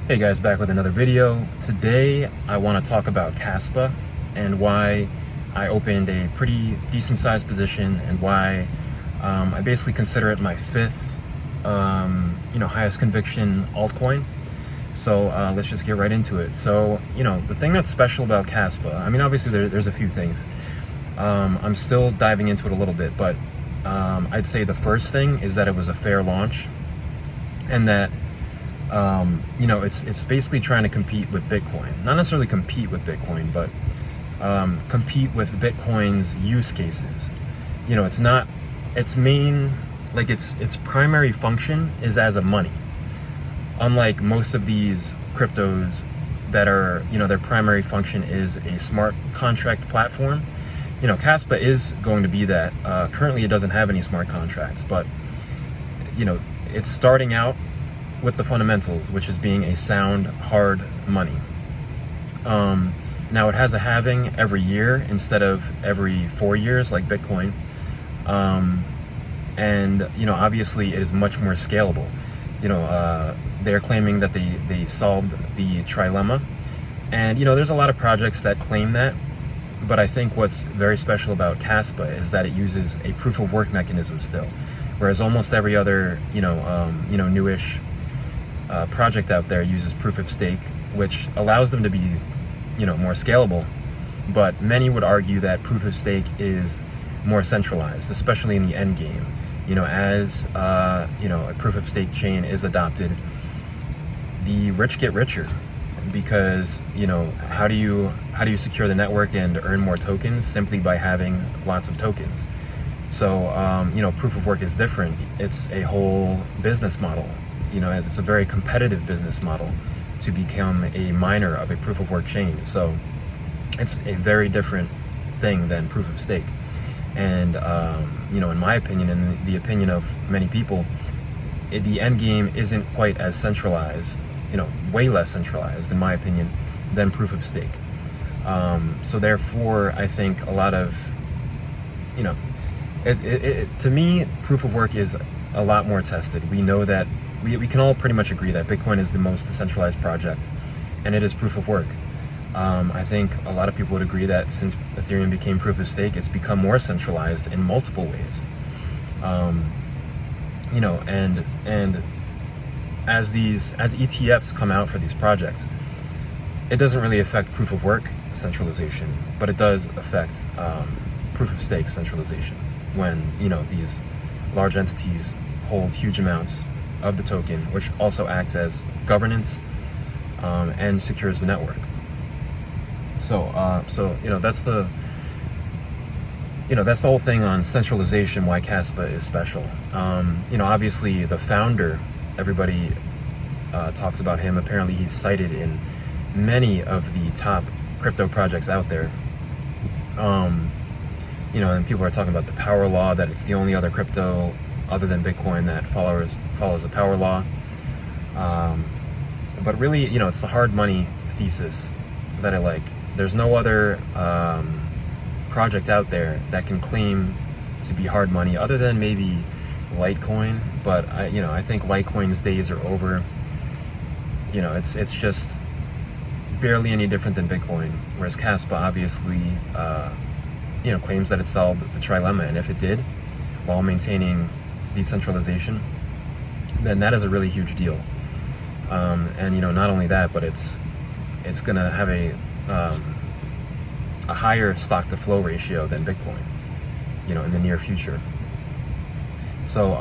Hey guys, back with another video. Today I want to talk about Kaspa and why I opened a pretty decent sized position and why I basically consider it my fifth highest conviction altcoin. So let's just get right into it. So the thing that's special about Kaspa, I mean obviously there's a few things. I'm still diving into it a little bit, but I'd say the first thing is that it was a fair launch and that it's basically trying to compete with Bitcoin. Not necessarily compete with Bitcoin, but compete with Bitcoin's use cases. Its primary function is as a money. Unlike most of these cryptos that are, their primary function is a smart contract platform. Kaspa is going to be that. Currently it doesn't have any smart contracts, but it's starting out with the fundamentals, which is being a sound, hard money. Now it has a halving every year instead of every 4 years like Bitcoin. Obviously it is much more scalable. They're claiming that they solved the trilemma. And, there's a lot of projects that claim that. But I think what's very special about Kaspa is that it uses a proof of work mechanism still. Whereas almost every other, newish project out there uses proof of stake, which allows them to be, more scalable. But many would argue that proof of stake is more centralized, especially in the end game. As a proof of stake chain is adopted, the rich get richer because how do you secure the network and earn more tokens? Simply by having lots of tokens. So proof of work is different. It's a whole business model. It's a very competitive business model to become a miner of a proof of work chain. So it's a very different thing than proof of stake. And in my opinion, and the opinion of many people, the end game isn't quite as centralized, way less centralized in my opinion than proof of stake. So therefore I think a lot of, to me, proof of work is a lot more tested. We know that we can all pretty much agree that Bitcoin is the most decentralized project, and it is proof of work. I think a lot of people would agree that since Ethereum became proof of stake, it's become more centralized in multiple ways. And as ETFs come out for these projects, it doesn't really affect proof of work centralization, but it does affect proof of stake centralization when these large entities hold huge amounts of the token, which also acts as governance and secures the network. So that's the whole thing on centralization, why Kaspa is special. Obviously the founder, everybody talks about him. Apparently he's cited in many of the top crypto projects out there. And people are talking about the power law, that it's the only other crypto other than Bitcoin that follows the power law. But really, it's the hard money thesis that I like. There's no other project out there that can claim to be hard money other than maybe Litecoin. But I think Litecoin's days are over. It's just barely any different than Bitcoin. Whereas Kaspa obviously, claims that it solved the trilemma, and if it did, while maintaining decentralization, then that is a really huge deal. And not only that, but it's gonna have a higher stock to flow ratio than Bitcoin, in the near future. So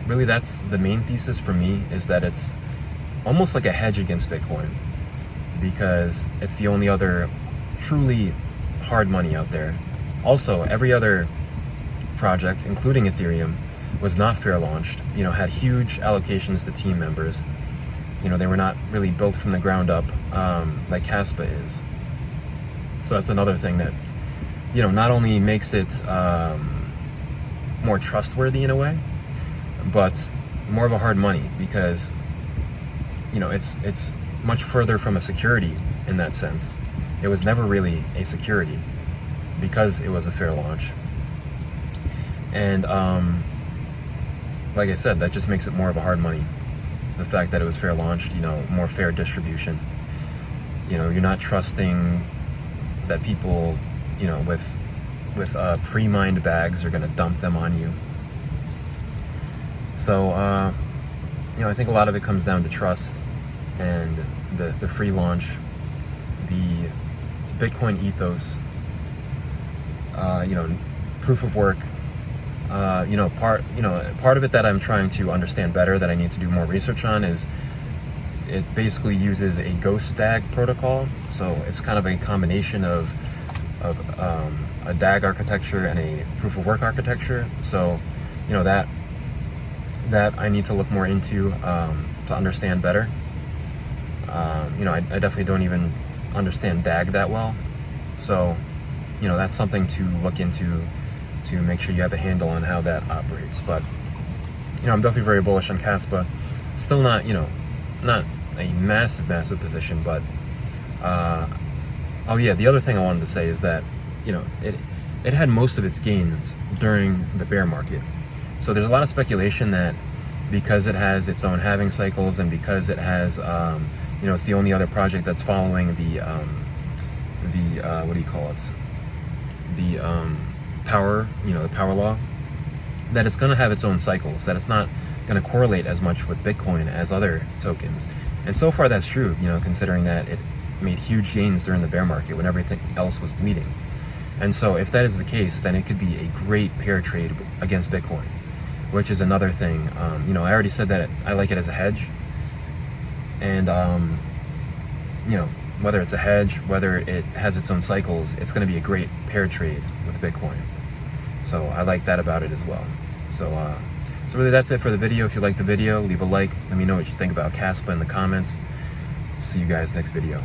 really that's the main thesis for me, is that it's almost like a hedge against Bitcoin, because it's the only other truly hard money out there. Also, every other project, including Ethereum, was not fair launched, had huge allocations to team members. They were not really built from the ground up like Kaspa is. So that's another thing that, not only makes it more trustworthy in a way, but more of a hard money, because, it's much further from a security in that sense. It was never really a security because it was a fair launch. And like I said, that just makes it more of a hard money. the fact that it was fair launched, you know, more fair distribution. You know, you're not trusting that people, you know, with pre-mined bags are going to dump them on you. So, you know, I think a lot of it comes down to trust and the free launch, the Bitcoin ethos, you know, proof of work. You know, part of it that I'm trying to understand better, that I need to do more research on, is it basically uses a ghost DAG protocol. So it's kind of a combination of a DAG architecture and a proof of work architecture. So, you know, that I need to look more into to understand better. You know, I definitely don't even understand DAG that well. So, you know, that's something to look into to make sure you have a handle on how that operates. But, you know, I'm definitely very bullish on Kaspa. Still not, you know, not a massive position, but oh yeah, the other thing I wanted to say is that, you know, it had most of its gains during the bear market. So there's a lot of speculation that because it has its own halving cycles, and because it has, you know, it's the only other project that's following the what do you call it? The power, you know, the power law, that it's going to have its own cycles, that it's not going to correlate as much with Bitcoin as other tokens. And so far that's true, you know, considering that it made huge gains during the bear market when everything else was bleeding. And so if that is the case, then it could be a great pair trade against Bitcoin, which is another thing. You know, I already said that I like it as a hedge. And, you know, whether it's a hedge, whether it has its own cycles, it's going to be a great pair trade with Bitcoin. So I like that about it as well. So really that's it for the video. If you like the video, leave a like. Let me know what you think about Kaspa in the comments. See you guys next video.